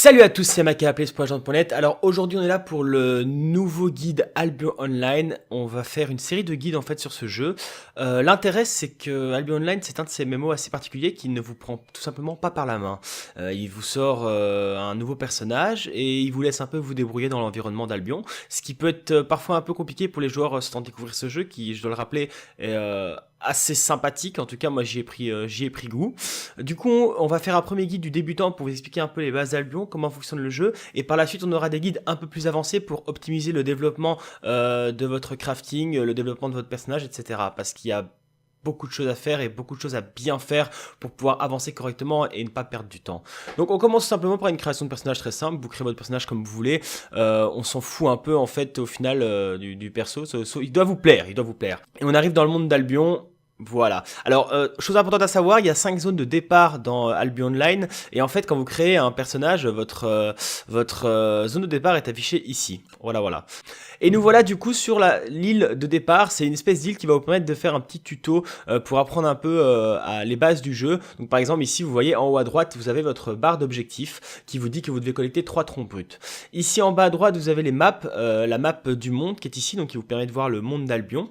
Salut à tous, c'est Maka.net. Alors aujourd'hui on est là pour le nouveau guide Albion Online. On va faire une série de guides en fait sur ce jeu. L'intérêt c'est que Albion Online c'est un de ces MMO assez particuliers qui ne vous prend tout simplement pas par la main. Il vous sort un nouveau personnage et il vous laisse un peu vous débrouiller dans l'environnement d'Albion. Ce qui peut être parfois un peu compliqué pour les joueurs sans découvrir ce jeu qui, je dois le rappeler, est assez sympathique. En tout cas moi j'y ai pris goût. Du coup on va faire un premier guide du débutant pour vous expliquer un peu les bases d'Albion, comment fonctionne le jeu, et par la suite on aura des guides un peu plus avancés pour optimiser le développement de votre crafting, le développement de votre personnage, etc. Parce qu'il y a beaucoup de choses à faire et beaucoup de choses à bien faire pour pouvoir avancer correctement et ne pas perdre du temps. Donc on commence simplement par une création de personnage très simple. Vous créez votre personnage comme vous voulez. On s'en fout un peu en fait au final du perso. Il doit vous plaire, il doit vous plaire. Et on arrive dans le monde d'Albion. Voilà. Alors, chose importante à savoir, il y a 5 zones de départ dans Albion Online. Et en fait, quand vous créez un personnage, votre zone de départ est affichée ici. Voilà. Et nous voilà du coup sur l'île de départ. C'est une espèce d'île qui va vous permettre de faire un petit tuto pour apprendre un peu les bases du jeu. Donc par exemple, ici, vous voyez en haut à droite, vous avez votre barre d'objectifs qui vous dit que vous devez collecter 3 troncs bruts. Ici en bas à droite, vous avez les maps, la map du monde qui est ici, donc qui vous permet de voir le monde d'Albion.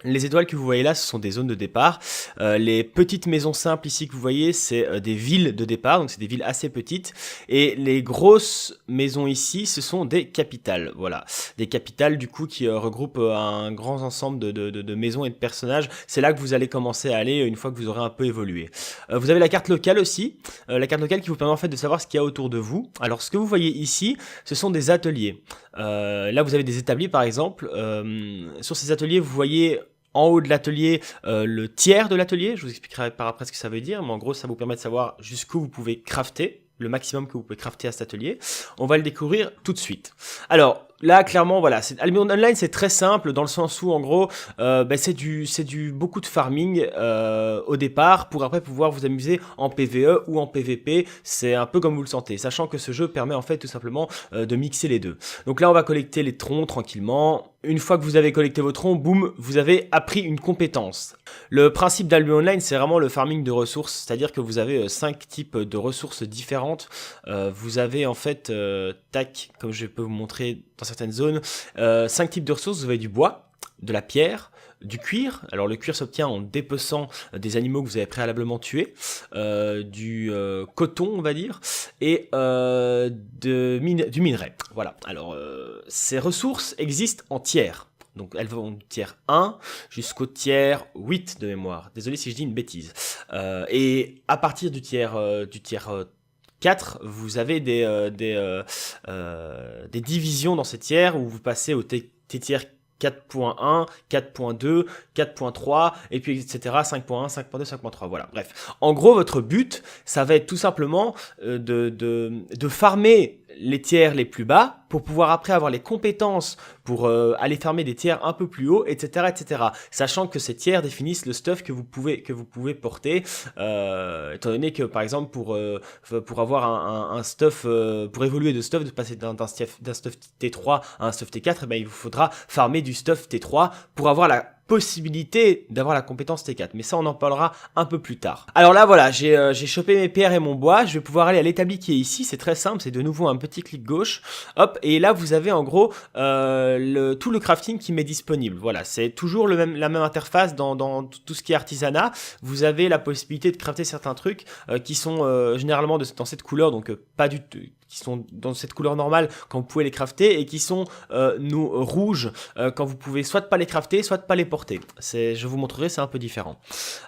Les étoiles que vous voyez là, ce sont des zones de départ. Les petites maisons simples ici que vous voyez, c'est des villes de départ, donc c'est des villes assez petites. Et les grosses maisons ici, ce sont des capitales. Voilà, des capitales du coup qui regroupent un grand ensemble de maisons et de personnages. C'est là que vous allez commencer à aller une fois que vous aurez un peu évolué. Vous avez la carte locale aussi, la carte locale qui vous permet en fait de savoir ce qu'il y a autour de vous. Alors ce que vous voyez ici, ce sont des ateliers. Là vous avez des établis par exemple. Sur ces ateliers, vous voyez en haut de l'atelier, le tiers de l'atelier, je vous expliquerai par après ce que ça veut dire, mais en gros ça vous permet de savoir jusqu'où vous pouvez crafter, le maximum que vous pouvez crafter à cet atelier. On va le découvrir tout de suite. Alors là clairement voilà, Albion Online c'est très simple dans le sens où en gros c'est du beaucoup de farming au départ pour après pouvoir vous amuser en PvE ou en PvP. C'est un peu comme vous le sentez, sachant que ce jeu permet en fait tout simplement de mixer les deux. Donc là on va collecter les troncs tranquillement. Une fois que vous avez collecté vos troncs, boum, vous avez appris une compétence. Le principe d'Albion Online, c'est vraiment le farming de ressources, c'est-à-dire que vous avez 5 types de ressources différentes. Vous avez en fait, comme je peux vous montrer dans certaines zones, 5 types de ressources. Vous avez du bois, de la pierre, du cuir. Alors le cuir s'obtient en dépeçant des animaux que vous avez préalablement tués, du coton on va dire, et du minerai. Voilà. Alors ces ressources existent en tiers. Donc elles vont du tiers 1 jusqu'au tiers 8 de mémoire. Désolé si je dis une bêtise. Et à partir du tiers 4, vous avez des divisions dans ces tiers où vous passez au tiers 4.1, 4.2, 4.3, et puis etc. 5.1, 5.2, 5.3, voilà. Bref, en gros, votre but, ça va être tout simplement de farmer les tiers les plus bas pour pouvoir après avoir les compétences pour aller farmer des tiers un peu plus haut, etc., etc. Sachant que ces tiers définissent le stuff que vous pouvez porter, étant donné que par exemple pour avoir un stuff, pour évoluer de stuff, de passer d'un stuff T3 à un stuff T4, eh ben, il vous faudra farmer du stuff T3 pour avoir la possibilité d'avoir la compétence T4, mais ça on en parlera un peu plus tard. Alors là voilà, j'ai chopé mes pierres et mon bois, je vais pouvoir aller à l'établi qui est ici, c'est très simple, c'est de nouveau un petit clic gauche, hop, et là vous avez en gros tout le crafting qui m'est disponible. Voilà, c'est toujours la même interface dans tout ce qui est artisanat. Vous avez la possibilité de crafter certains trucs qui sont généralement dans cette couleur, donc pas du tout, qui sont dans cette couleur normale quand vous pouvez les crafter, et qui sont rouges quand vous pouvez soit pas les crafter, soit pas les porter. Je vous montrerai, c'est un peu différent.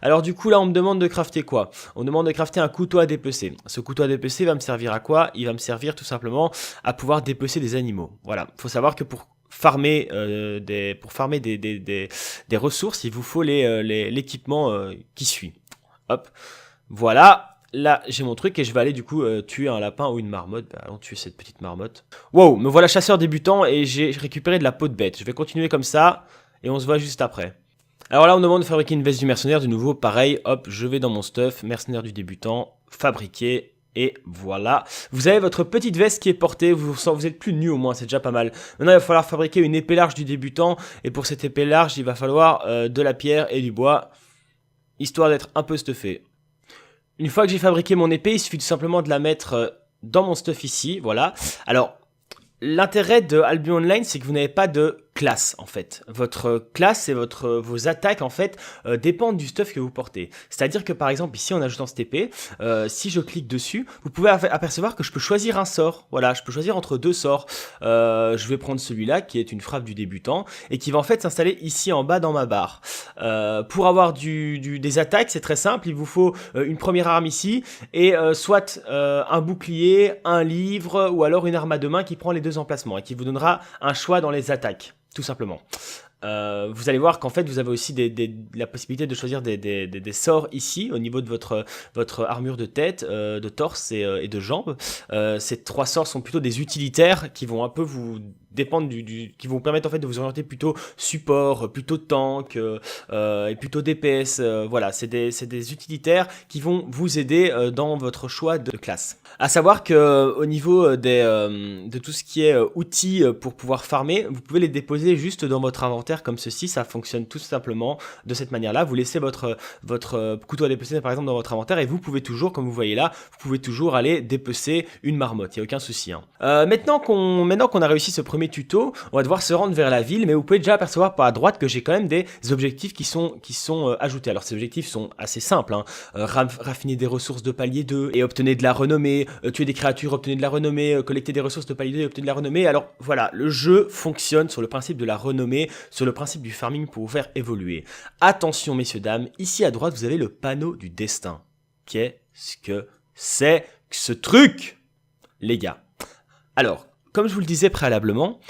Alors du coup là on me demande de crafter quoi? On me demande de crafter un couteau à dépecer. Ce couteau à dépecer va me servir à quoi? Il va me servir tout simplement à pouvoir dépecer des animaux. Voilà, faut savoir que pour farmer des ressources, il vous faut l'équipement qui suit. Hop, voilà. Là, j'ai mon truc et je vais aller du coup tuer un lapin ou une marmotte. Bah, allons tuer cette petite marmotte. Wow, me voilà chasseur débutant et j'ai récupéré de la peau de bête. Je vais continuer comme ça et on se voit juste après. Alors là, on me demande de fabriquer une veste du mercenaire. De nouveau, pareil, hop, je vais dans mon stuff, mercenaire du débutant, fabriquer. Et voilà, vous avez votre petite veste qui est portée, vous êtes plus nu au moins, c'est déjà pas mal. Maintenant il va falloir fabriquer une épée large du débutant, et pour cette épée large, il va falloir de la pierre et du bois, histoire d'être un peu stuffé. Une fois que j'ai fabriqué mon épée, il suffit tout simplement de la mettre dans mon stuff ici, voilà. Alors, l'intérêt de Albion Online, c'est que vous n'avez pas de classe en fait. Votre classe et vos attaques en fait dépendent du stuff que vous portez. C'est-à-dire que par exemple ici en ajoutant ce TP, si je clique dessus, vous pouvez apercevoir que je peux choisir un sort. Voilà, je peux choisir entre deux sorts. Je vais prendre celui-là qui est une frappe du débutant et qui va en fait s'installer ici en bas dans ma barre. Pour avoir des attaques, c'est très simple. Il vous faut une première arme ici et soit un bouclier, un livre ou alors une arme à deux mains qui prend les deux emplacements et qui vous donnera un choix dans les attaques. Tout simplement. Vous allez voir qu'en fait vous avez aussi la possibilité de choisir des sorts ici au niveau de votre armure de tête, de torse et de jambes. Ces trois sorts sont plutôt des utilitaires qui vont un peu vous dépendre qui vont vous permettre en fait de vous orienter plutôt support, plutôt tank et plutôt DPS. Voilà, c'est des utilitaires qui vont vous aider dans votre choix de classe. À savoir que au niveau de tout ce qui est outils pour pouvoir farmer, vous pouvez les déposer juste dans votre inventaire comme ceci. Ça fonctionne tout simplement de cette manière-là. Vous laissez votre couteau à dépecer par exemple dans votre inventaire et vous pouvez toujours, comme vous voyez là, vous pouvez toujours aller dépecer une marmotte. Il n'y a aucun souci. Hein. Maintenant qu'on a réussi ce premier tuto, on va devoir se rendre vers la ville, mais vous pouvez déjà apercevoir par la droite que j'ai quand même des objectifs qui sont ajoutés. Alors ces objectifs sont assez simples. Hein. Raffiner des ressources de palier 2 et obtenir de la renommée. Tuer des créatures, obtenir de la renommée, collecter des ressources de palier 2 et obtenir de la renommée. Alors voilà, le jeu fonctionne sur le principe de la renommée, sur le principe du farming pour vous faire évoluer. Attention messieurs, dames, ici à droite vous avez le panneau du destin. Qu'est-ce que c'est que ce truc, les gars? Alors, comme je vous le disais préalablement,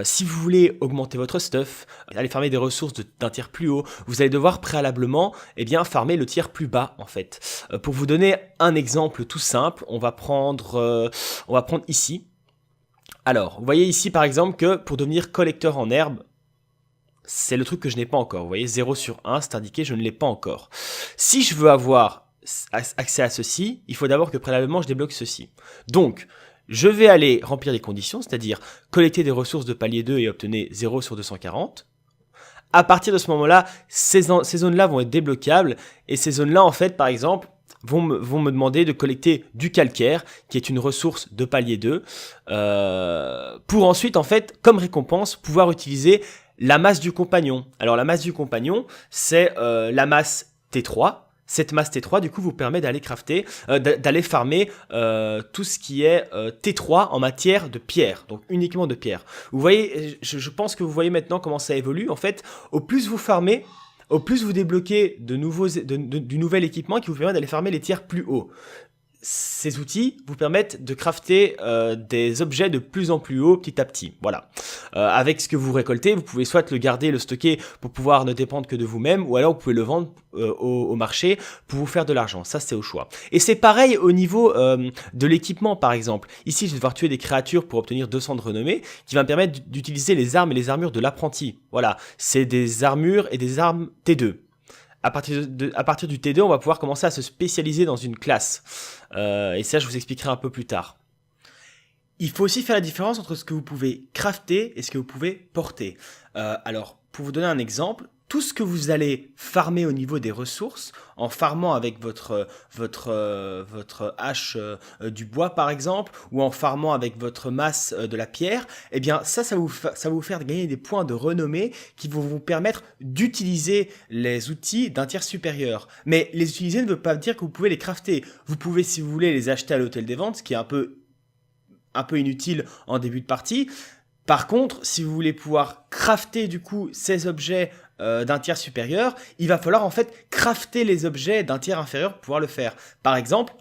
si vous voulez augmenter votre stuff, aller farmer des ressources d'un tiers plus haut, vous allez devoir préalablement farmer le tiers plus bas en fait. Pour vous donner un exemple tout simple, on va prendre ici. Alors, vous voyez ici par exemple que pour devenir collecteur en herbe, c'est le truc que je n'ai pas encore. Vous voyez 0 sur 1, c'est indiqué, je ne l'ai pas encore. Si je veux avoir accès à ceci, il faut d'abord que préalablement je débloque ceci. Donc, je vais aller remplir les conditions, c'est-à-dire collecter des ressources de palier 2 et obtenir 0 sur 240. À partir de ce moment-là, ces zones-là vont être débloquables et ces zones-là, en fait, par exemple, vont me demander de collecter du calcaire, qui est une ressource de palier 2, pour ensuite, en fait, comme récompense, pouvoir utiliser la masse du compagnon. Alors, la masse du compagnon, c'est la masse T3. Cette masse T3, du coup, vous permet d'aller crafter, d'aller farmer tout ce qui est T3 en matière de pierre, donc uniquement de pierre. Vous voyez, je pense que vous voyez maintenant comment ça évolue. En fait, au plus vous farmez, au plus vous débloquez du nouvel équipement qui vous permet d'aller farmer les tiers plus hauts. Ces outils vous permettent de crafter des objets de plus en plus haut petit à petit. Voilà. Avec ce que vous récoltez, vous pouvez soit le garder, le stocker pour pouvoir ne dépendre que de vous-même, ou alors vous pouvez le vendre au marché pour vous faire de l'argent. Ça, c'est au choix. Et c'est pareil au niveau de l'équipement, par exemple. Ici, je vais devoir tuer des créatures pour obtenir 200 de renommée, qui va me permettre d'utiliser les armes et les armures de l'apprenti. Voilà. C'est des armures et des armes T2. À partir du T2, on va pouvoir commencer à se spécialiser dans une classe. Et ça, je vous expliquerai un peu plus tard. Il faut aussi faire la différence entre ce que vous pouvez crafter et ce que vous pouvez porter. Alors, pour vous donner un exemple, tout ce que vous allez farmer au niveau des ressources, en farmant avec votre hache du bois par exemple, ou en farmant avec votre masse de la pierre, eh bien ça va vous faire gagner des points de renommée qui vont vous permettre d'utiliser les outils d'un tiers supérieur. Mais les utiliser ne veut pas dire que vous pouvez les crafter. Vous pouvez, si vous voulez, les acheter à l'hôtel des ventes, ce qui est un peu inutile en début de partie. Par contre, si vous voulez pouvoir crafter du coup ces objets d'un tiers supérieur, il va falloir en fait crafter les objets d'un tiers inférieur pour pouvoir le faire. Par exemple,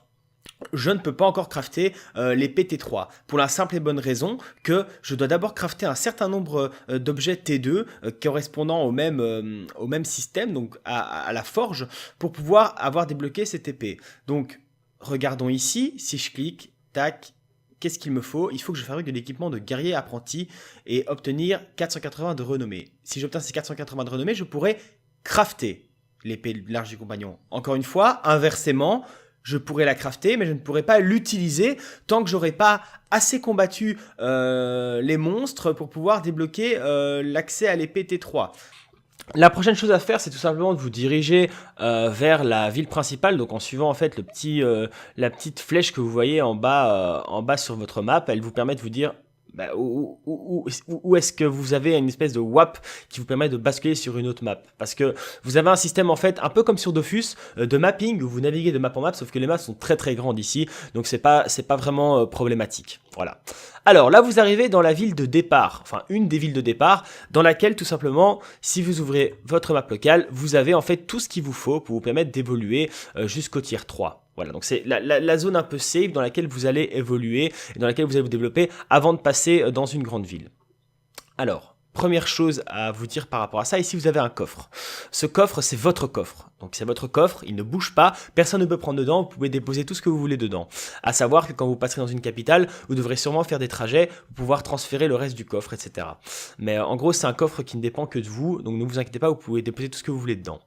je ne peux pas encore crafter l'épée T3 pour la simple et bonne raison que je dois d'abord crafter un certain nombre d'objets T2 correspondant au même système, donc à la forge, pour pouvoir avoir débloqué cette épée. Donc, regardons ici, si je clique, tac, qu'est-ce qu'il me faut? Il faut que je fabrique de l'équipement de guerrier apprenti et obtenir 480 de renommée. Si j'obtiens ces 480 de renommée, je pourrais crafter l'épée large du compagnon. Encore une fois, inversement, je pourrais la crafter, mais je ne pourrais pas l'utiliser tant que j'aurais pas assez combattu les monstres pour pouvoir débloquer l'accès à l'épée T3. La prochaine chose à faire, c'est tout simplement de vous diriger vers la ville principale. Donc en suivant en fait la petite flèche que vous voyez en bas sur votre map, elle vous permet de vous dire bah, où est-ce que vous avez une espèce de WAP qui vous permet de basculer sur une autre map. Parce que vous avez un système en fait un peu comme sur Dofus de mapping où vous naviguez de map en map, sauf que les maps sont très très grandes ici, donc c'est pas vraiment problématique. Voilà. Alors là, vous arrivez dans la ville de départ, enfin une des villes de départ, dans laquelle tout simplement, si vous ouvrez votre map locale, vous avez en fait tout ce qu'il vous faut pour vous permettre d'évoluer jusqu'au tier 3. Voilà, donc c'est la zone un peu safe dans laquelle vous allez évoluer et dans laquelle vous allez vous développer avant de passer dans une grande ville. Alors, première chose à vous dire par rapport à ça, ici vous avez un coffre. Ce coffre, c'est votre coffre. Donc c'est votre coffre, il ne bouge pas, personne ne peut prendre dedans, vous pouvez déposer tout ce que vous voulez dedans. À savoir que quand vous passerez dans une capitale, vous devrez sûrement faire des trajets pour pouvoir transférer le reste du coffre, etc. Mais en gros, c'est un coffre qui ne dépend que de vous, donc ne vous inquiétez pas, vous pouvez déposer tout ce que vous voulez dedans.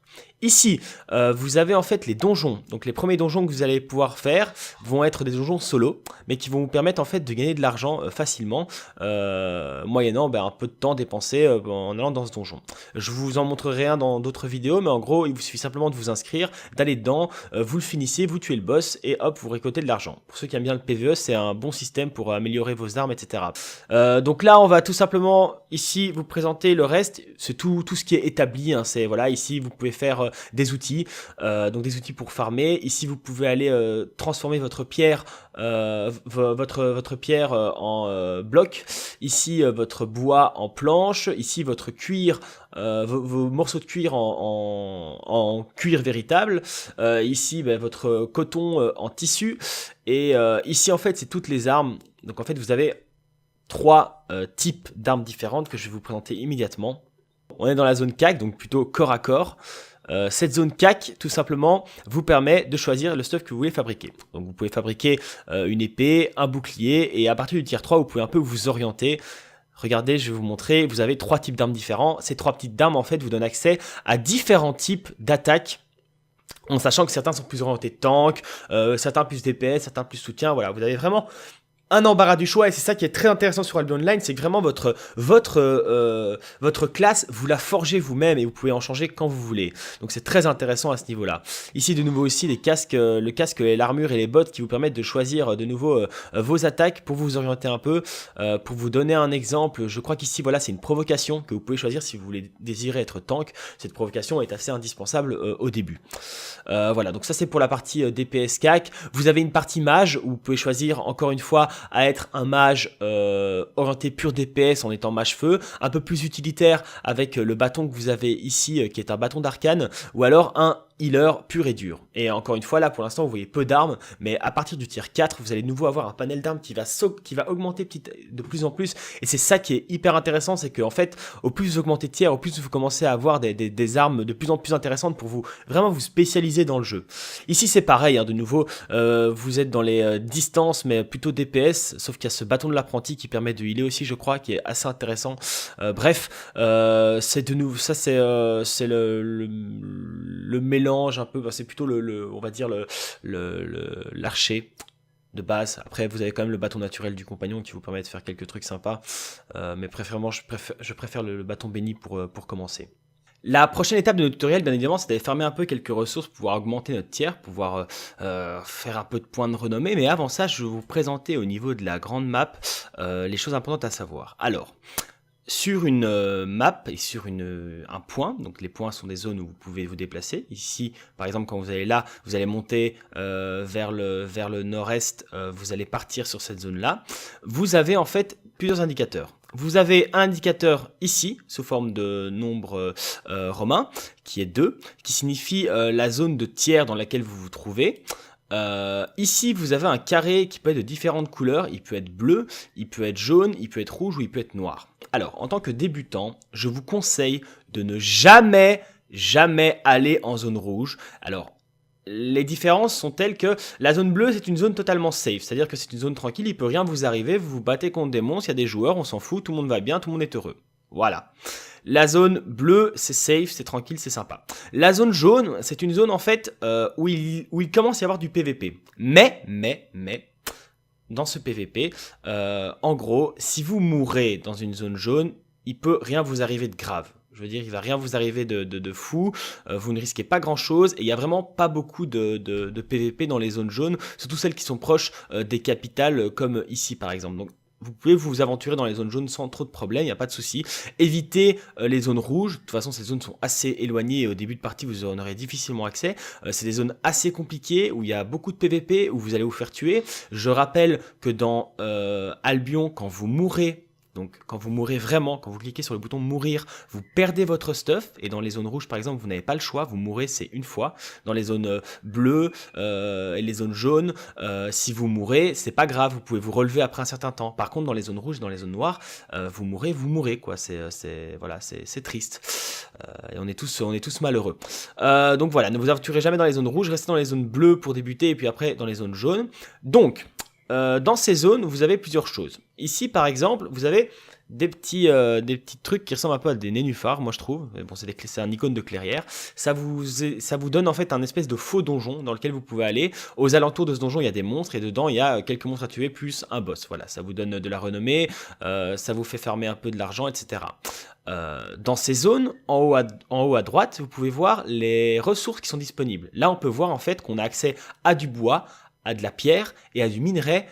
Ici, vous avez en fait les donjons. Donc les premiers donjons que vous allez pouvoir faire vont être des donjons solo, mais qui vont vous permettre en fait de gagner de l'argent facilement, moyennant un peu de temps dépensé en allant dans ce donjon. Je vous en montrerai un dans d'autres vidéos, mais en gros, il vous suffit simplement de vous inscrire, d'aller dedans, vous le finissez, vous tuez le boss et hop, vous récoltez de l'argent. Pour ceux qui aiment bien le PvE, c'est un bon système pour améliorer vos armes, etc. Donc là, on va tout simplement ici vous présenter le reste. C'est tout ce qui est établi. Hein. C'est voilà, ici vous pouvez faire des outils, donc des outils pour farmer. Ici, vous pouvez aller transformer votre pierre, votre pierre en bloc. Ici, votre bois en planche. Ici, votre cuir. Vos morceaux de cuir en cuir véritable, ici votre coton en tissu, et ici en fait c'est toutes les armes. Donc en fait vous avez trois types d'armes différentes que je vais vous présenter immédiatement. On est dans la zone CAC, donc plutôt corps à corps. Cette zone CAC, tout simplement, vous permet de choisir le stuff que vous voulez fabriquer. Donc vous pouvez fabriquer une épée, un bouclier, et à partir du tier 3, vous pouvez un peu vous orienter. Regardez, je vais vous montrer, vous avez trois types d'armes différents. Ces trois petites armes, en fait, vous donnent accès à différents types d'attaques, en sachant que certains sont plus orientés tank, certains plus DPS, certains plus soutien. Voilà, vous avez vraiment un embarras du choix, et c'est ça qui est très intéressant sur Albion Online, c'est que vraiment votre classe, vous la forgez vous-même et vous pouvez en changer quand vous voulez. Donc c'est très intéressant à ce niveau-là. Ici de nouveau aussi les casques, le casque, l'armure et les bottes qui vous permettent de choisir de nouveau vos attaques pour vous orienter un peu. Pour vous donner un exemple, je crois qu'ici voilà c'est une provocation que vous pouvez choisir si vous voulez désirer être tank. Cette provocation est assez indispensable au début. Voilà, donc ça c'est pour la partie DPS CAC. Vous avez une partie mage où vous pouvez choisir encore une fois à être un mage orienté pur DPS en étant mage feu, un peu plus utilitaire avec le bâton que vous avez ici qui est un bâton d'arcane, ou alors un healer pur et dur. Et encore une fois là pour l'instant vous voyez peu d'armes, mais à partir du tier 4 vous allez de nouveau avoir un panel d'armes qui va augmenter de plus en plus, et c'est ça qui est hyper intéressant, c'est que en fait au plus vous augmentez de tiers, au plus vous commencez à avoir des armes de plus en plus intéressantes pour vous vraiment vous spécialiser dans le jeu. Ici c'est pareil hein, de nouveau vous êtes dans les distances mais plutôt DPS, sauf qu'il y a ce bâton de l'apprenti qui permet de healer aussi je crois, qui est assez intéressant. Bref, c'est de nouveau ça, c'est le mélange un peu, c'est plutôt on va dire l'archer de base. Après vous avez quand même le bâton naturel du compagnon qui vous permet de faire quelques trucs sympas, mais préférément je préfère le bâton béni pour commencer. La prochaine étape de notre tutoriel, bien évidemment, c'est d'aller farmer un peu quelques ressources pour pouvoir augmenter notre tiers, pouvoir faire un peu de points de renommée. Mais avant ça, je vais vous présenter au niveau de la grande map les choses importantes à savoir. Alors, sur une map et sur un point, donc les points sont des zones où vous pouvez vous déplacer. Ici, par exemple, quand vous allez là, vous allez monter vers le nord-est, vous allez partir sur cette zone-là. Vous avez en fait plusieurs indicateurs. Vous avez un indicateur ici, sous forme de nombre romain, qui est 2, qui signifie la zone de tiers dans laquelle vous vous trouvez. Ici, vous avez un carré qui peut être de différentes couleurs. Il peut être bleu, il peut être jaune, il peut être rouge ou il peut être noir. Alors, en tant que débutant, je vous conseille de ne jamais aller en zone rouge. Alors, les différences sont telles que la zone bleue c'est une zone totalement safe, c'est-à-dire que c'est une zone tranquille, il peut rien vous arriver, vous vous battez contre des monstres, il y a des joueurs, on s'en fout, tout le monde va bien, tout le monde est heureux. Voilà. La zone bleue c'est safe, c'est tranquille, c'est sympa. La zone jaune c'est une zone en fait où il commence à y avoir du PVP. Mais dans ce PVP, en gros, si vous mourrez dans une zone jaune, il peut rien vous arriver de grave. Je veux dire, il va rien vous arriver de fou, vous ne risquez pas grand chose, et il y a vraiment pas beaucoup de PVP dans les zones jaunes, surtout celles qui sont proches des capitales, comme ici par exemple. Donc vous pouvez vous aventurer dans les zones jaunes sans trop de problèmes, il n'y a pas de souci. Évitez les zones rouges, de toute façon ces zones sont assez éloignées et au début de partie vous en aurez difficilement accès. C'est des zones assez compliquées où il y a beaucoup de PVP, où vous allez vous faire tuer. Je rappelle que dans Albion, quand vous mourrez, donc quand vous mourrez vraiment, quand vous cliquez sur le bouton mourir, vous perdez votre stuff, et dans les zones rouges par exemple, vous n'avez pas le choix, vous mourrez c'est une fois. Dans les zones bleues et les zones jaunes, si vous mourrez, c'est pas grave, vous pouvez vous relever après un certain temps. Par contre dans les zones rouges, dans les zones noires, vous mourrez quoi, voilà, c'est triste. Et on est tous malheureux. Donc voilà, ne vous aventurez jamais dans les zones rouges, restez dans les zones bleues pour débuter, et puis après dans les zones jaunes. Donc, dans ces zones, vous avez plusieurs choses. Ici, par exemple, vous avez des petits trucs qui ressemblent un peu à des nénuphars, moi je trouve. Mais bon, c'est un icône de clairière. Ça vous donne en fait un espèce de faux donjon dans lequel vous pouvez aller. Aux alentours de ce donjon, il y a des monstres et dedans, il y a quelques monstres à tuer plus un boss. Voilà, ça vous donne de la renommée, ça vous fait farmer un peu de l'argent, etc. Dans ces zones, en haut à droite, vous pouvez voir les ressources qui sont disponibles. Là, on peut voir en fait qu'on a accès à du bois, à de la pierre et à du minerai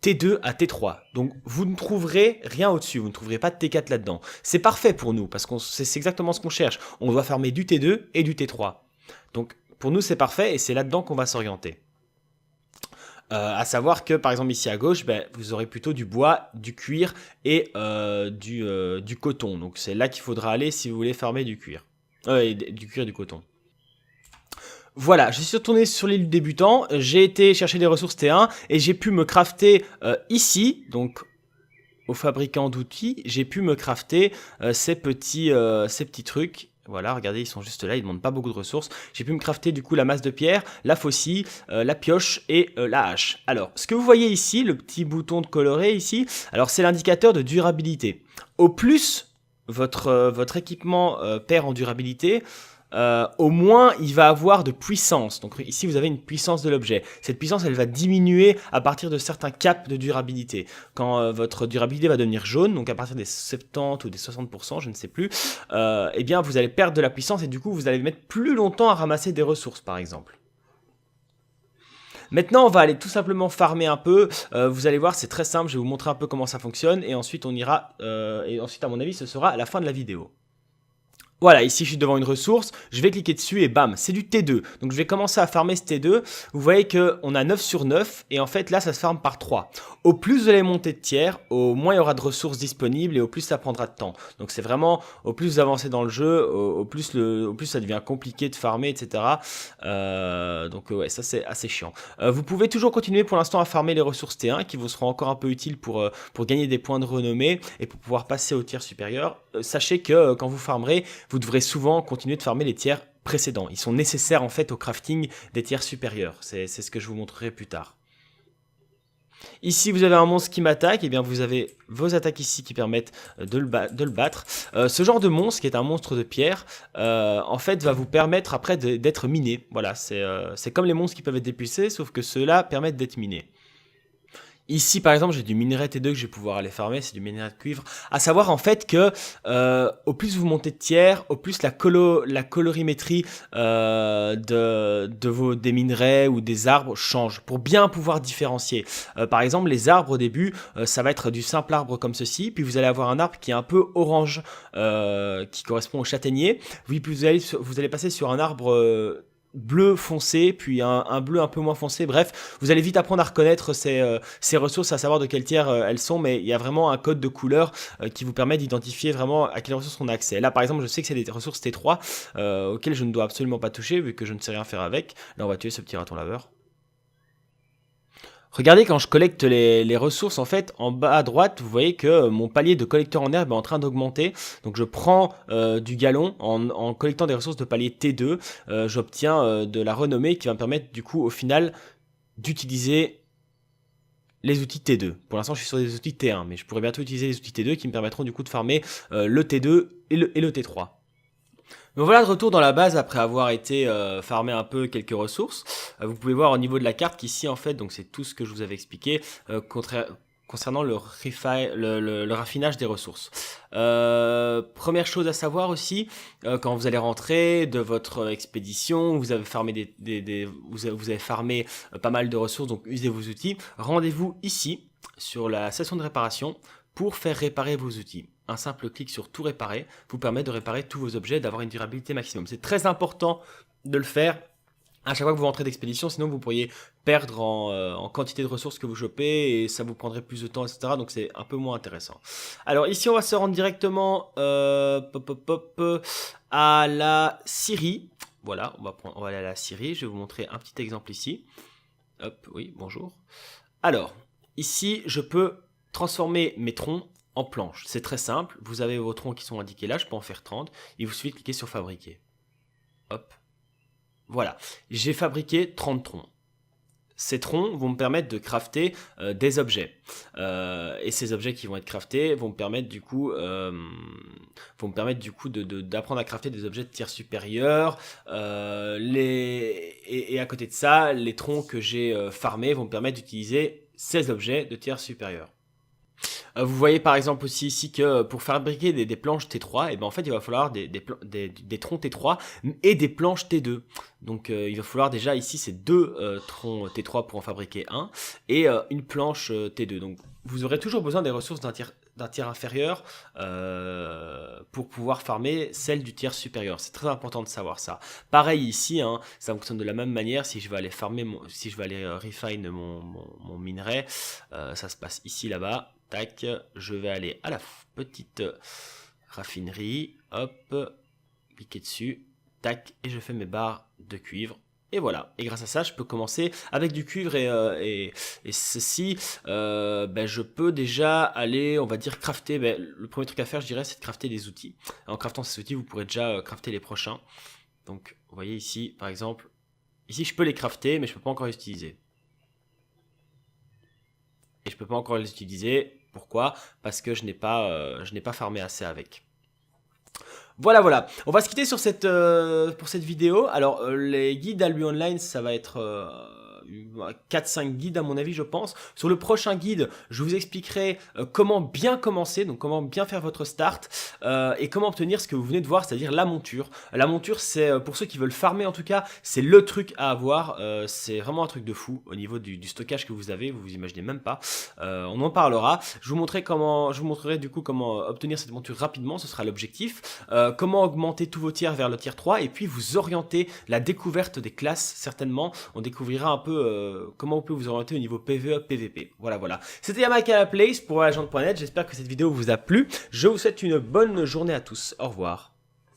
T2 à T3. Donc vous ne trouverez rien au-dessus, vous ne trouverez pas de T4 là-dedans. C'est parfait pour nous parce que c'est exactement ce qu'on cherche. On doit farmer du T2 et du T3. Donc pour nous c'est parfait et c'est là-dedans qu'on va s'orienter. À savoir que par exemple ici à gauche, vous aurez plutôt du bois, du cuir et du coton. Donc c'est là qu'il faudra aller si vous voulez farmer du cuir. Du cuir et du coton. Voilà, je suis retourné sur l'île du débutant, j'ai été chercher des ressources T1 et j'ai pu me crafter ici, donc au fabricant d'outils, j'ai pu me crafter ces petits trucs. Voilà, regardez, ils sont juste là, ils ne demandent pas beaucoup de ressources. J'ai pu me crafter du coup la masse de pierre, la faucille, la pioche et la hache. Alors, ce que vous voyez ici, le petit bouton de coloré ici, alors c'est l'indicateur de durabilité. Au plus votre équipement perd en durabilité, au moins il va avoir de puissance. Donc ici vous avez une puissance de l'objet. Cette puissance elle va diminuer à partir de certains caps de durabilité. Quand votre durabilité va devenir jaune, donc à partir des 70 ou des 60%, je ne sais plus, eh bien vous allez perdre de la puissance et du coup vous allez mettre plus longtemps à ramasser des ressources par exemple. Maintenant, on va aller tout simplement farmer un peu. Vous allez voir, c'est très simple. Je vais vous montrer un peu comment ça fonctionne et ensuite on ira. Et ensuite, à mon avis, ce sera à la fin de la vidéo. Voilà, ici je suis devant une ressource, je vais cliquer dessus et bam, c'est du T2. Donc je vais commencer à farmer ce T2. Vous voyez qu'on a 9 sur 9 et en fait là ça se farme par 3. Au plus vous allez monter de tiers, au moins il y aura de ressources disponibles et au plus ça prendra de temps. Donc c'est vraiment, au plus vous avancez dans le jeu, au plus ça devient compliqué de farmer, etc. Donc ouais, ça c'est assez chiant. Vous pouvez toujours continuer pour l'instant à farmer les ressources T1 qui vous seront encore un peu utiles pour gagner des points de renommée et pour pouvoir passer au tiers supérieur. Sachez que quand vous farmerez, vous devrez souvent continuer de farmer les tiers précédents. Ils sont nécessaires en fait au crafting des tiers supérieurs. C'est ce que je vous montrerai plus tard. Ici, vous avez un monstre qui m'attaque, et bien vous avez vos attaques ici qui permettent de le battre. Ce genre de monstre, qui est un monstre de pierre, en fait va vous permettre après d'être miné. Voilà, c'est comme les monstres qui peuvent être dépulsés, sauf que ceux-là permettent d'être minés. Ici, par exemple, j'ai du minerai T2 que je vais pouvoir aller farmer, c'est du minerai de cuivre. À savoir en fait que au plus vous montez de tiers, au plus la colorimétrie des minerais ou des arbres change pour bien pouvoir différencier. Par exemple, les arbres au début, ça va être du simple arbre comme ceci, puis vous allez avoir un arbre qui est un peu orange, qui correspond au châtaignier. Puis vous allez passer sur un arbre bleu foncé, puis un bleu un peu moins foncé. Bref, vous allez vite apprendre à reconnaître ces ressources, à savoir de quel tiers elles sont, mais il y a vraiment un code de couleur qui vous permet d'identifier vraiment à quelles ressources on a accès. Là, par exemple, je sais que c'est des ressources T3 auxquelles je ne dois absolument pas toucher vu que je ne sais rien faire avec. Là, on va tuer ce petit raton laveur. Regardez quand je collecte les ressources, en fait, en bas à droite, vous voyez que mon palier de collecteur en herbe est en train d'augmenter. Donc je prends du galon en collectant des ressources de palier T2. J'obtiens de la renommée qui va me permettre du coup au final d'utiliser les outils T2. Pour l'instant je suis sur des outils T1, mais je pourrais bientôt utiliser les outils T2 qui me permettront du coup de farmer le T2 et le T3. Donc voilà de retour dans la base après avoir été farmer un peu quelques ressources. Vous pouvez voir au niveau de la carte qu'ici en fait, donc c'est tout ce que je vous avais expliqué, concernant le raffinage des ressources. Première chose à savoir aussi, quand vous allez rentrer de votre expédition, vous avez farmé vous avez farmé pas mal de ressources, donc usez vos outils. Rendez-vous ici sur la station de réparation pour faire réparer vos outils. Un simple clic sur tout réparer vous permet de réparer tous vos objets, d'avoir une durabilité maximum. C'est très important de le faire à chaque fois que vous rentrez d'expédition, sinon vous pourriez perdre en quantité de ressources que vous chopez et ça vous prendrait plus de temps, etc. Donc c'est un peu moins intéressant. Alors ici, on va se rendre directement à la Syrie. Voilà, on va aller à la Syrie. Je vais vous montrer un petit exemple ici. Hop, oui, bonjour. Alors, ici, je peux transformer mes troncs en planches. C'est très simple. Vous avez vos troncs qui sont indiqués là. Je peux en faire 30. Il vous suffit de cliquer sur fabriquer. Hop. Voilà, j'ai fabriqué 30 troncs. Ces troncs vont me permettre de crafter des objets. Et ces objets qui vont être craftés vont me permettre du coup, d'apprendre à crafter des objets de tiers supérieur. Et à côté de ça, les troncs que j'ai farmés vont me permettre d'utiliser ces objets de tiers supérieur. Vous voyez par exemple aussi ici que pour fabriquer des planches T3, et ben en fait il va falloir des troncs T3 et des planches T2. Donc il va falloir déjà ici ces deux troncs T3 pour en fabriquer un et une planche T2. Donc vous aurez toujours besoin des ressources d'un tiers inférieur pour pouvoir farmer celle du tiers supérieur. C'est très important de savoir ça. Pareil ici, hein, ça fonctionne de la même manière. Si je vais aller refine mon minerai, ça se passe ici là-bas. Tac, je vais aller à la petite raffinerie, hop, cliquer dessus, tac, et je fais mes barres de cuivre. Et voilà, et grâce à ça, je peux commencer avec du cuivre et ceci, je peux déjà aller, on va dire, crafter. Le premier truc à faire, je dirais, c'est de crafter des outils. En craftant ces outils, vous pourrez déjà crafter les prochains. Donc, vous voyez ici, par exemple, ici, je peux les crafter, mais je peux pas encore les utiliser. Et je peux pas encore les utiliser. Pourquoi? Parce que je n'ai pas farmé assez avec. Voilà. On va se quitter sur pour cette vidéo. Alors, les guides Albion Online, ça va être 4-5 guides à mon avis, je pense. Sur le prochain guide, je vous expliquerai comment bien commencer, donc comment bien faire votre start et comment obtenir ce que vous venez de voir, c'est-à-dire la monture. La monture, c'est pour ceux qui veulent farmer en tout cas, c'est le truc à avoir. C'est vraiment un truc de fou au niveau du stockage que vous avez, vous imaginez même pas. On en parlera. Je vous montrerai du coup comment obtenir cette monture rapidement, ce sera l'objectif. Comment augmenter tous vos tiers vers le tier 3 et puis vous orienter la découverte des classes, certainement. On découvrira un peu comment vous pouvez vous orienter au niveau PvE, PvP. Voilà. C'était Yamak à la Place pour agent.net. J'espère que cette vidéo vous a plu. Je vous souhaite une bonne journée à tous. Au revoir.